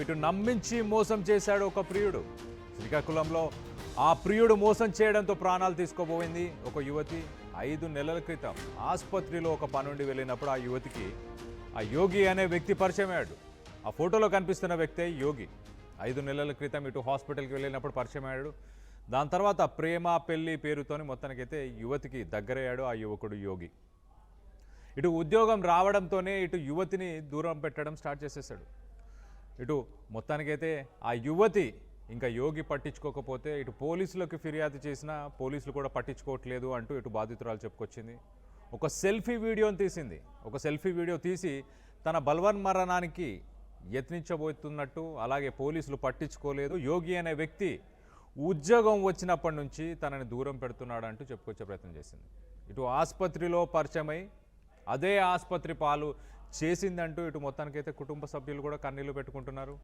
ఇటు నమ్మించి మోసం చేశాడు ఒక ప్రియుడు. శ్రీకాకుళంలో ఆ ప్రియుడు మోసం చేయడంతో ప్రాణాలు తీసుకోబోయింది ఒక యువతి. 5 నెలల క్రితం ఆసుపత్రిలో ఒక పనుండి వెళ్ళినప్పుడు ఆ యువతికి ఆ యోగి అనే వ్యక్తి పరిచయం అయ్యాడు. ఆ ఫోటోలో కనిపిస్తున్న వ్యక్తే యోగి. 5 నెలల క్రితం ఇటు హాస్పిటల్కి వెళ్ళినప్పుడు పరిచయం అయ్యాడు. దాని తర్వాత ప్రేమ పెళ్లి పేరుతోని మొత్తానికైతే యువతికి దగ్గరయ్యాడు ఆ యువకుడు యోగి. ఇటు ఉద్యోగం రావడంతోనే ఇటు యువతిని దూరం పెట్టడం స్టార్ట్ చేసేసాడు. ఇటు మొత్తానికైతే ఆ యువతి ఇంకా యోగి పట్టించుకోకపోతే ఇటు పోలీసులకు ఫిర్యాదు చేసినా పోలీసులు కూడా పట్టించుకోవట్లేదు అంటూ ఇటు బాధితురాలు చెప్పుకొచ్చింది. ఒక సెల్ఫీ వీడియోని తీసింది. ఒక సెల్ఫీ వీడియో తీసి తన బలవన్మరణానికి యత్నించబోతున్నట్టు, అలాగే పోలీసులు పట్టించుకోలేదు, యోగి అనే వ్యక్తి ఉద్యోగం వచ్చినప్పటి నుంచి తనని దూరం పెడుతున్నాడు అంటూ చెప్పుకొచ్చే ప్రయత్నం చేసింది. ఇటు ఆసుపత్రిలో పరిచయమై అదే ఆసుపత్రి పాలు చేసిందంటూ ఇటు మొత్తానికైతే కుటుంబ సభ్యులు కూడా కన్నీళ్లు పెట్టుకుంటున్నారు.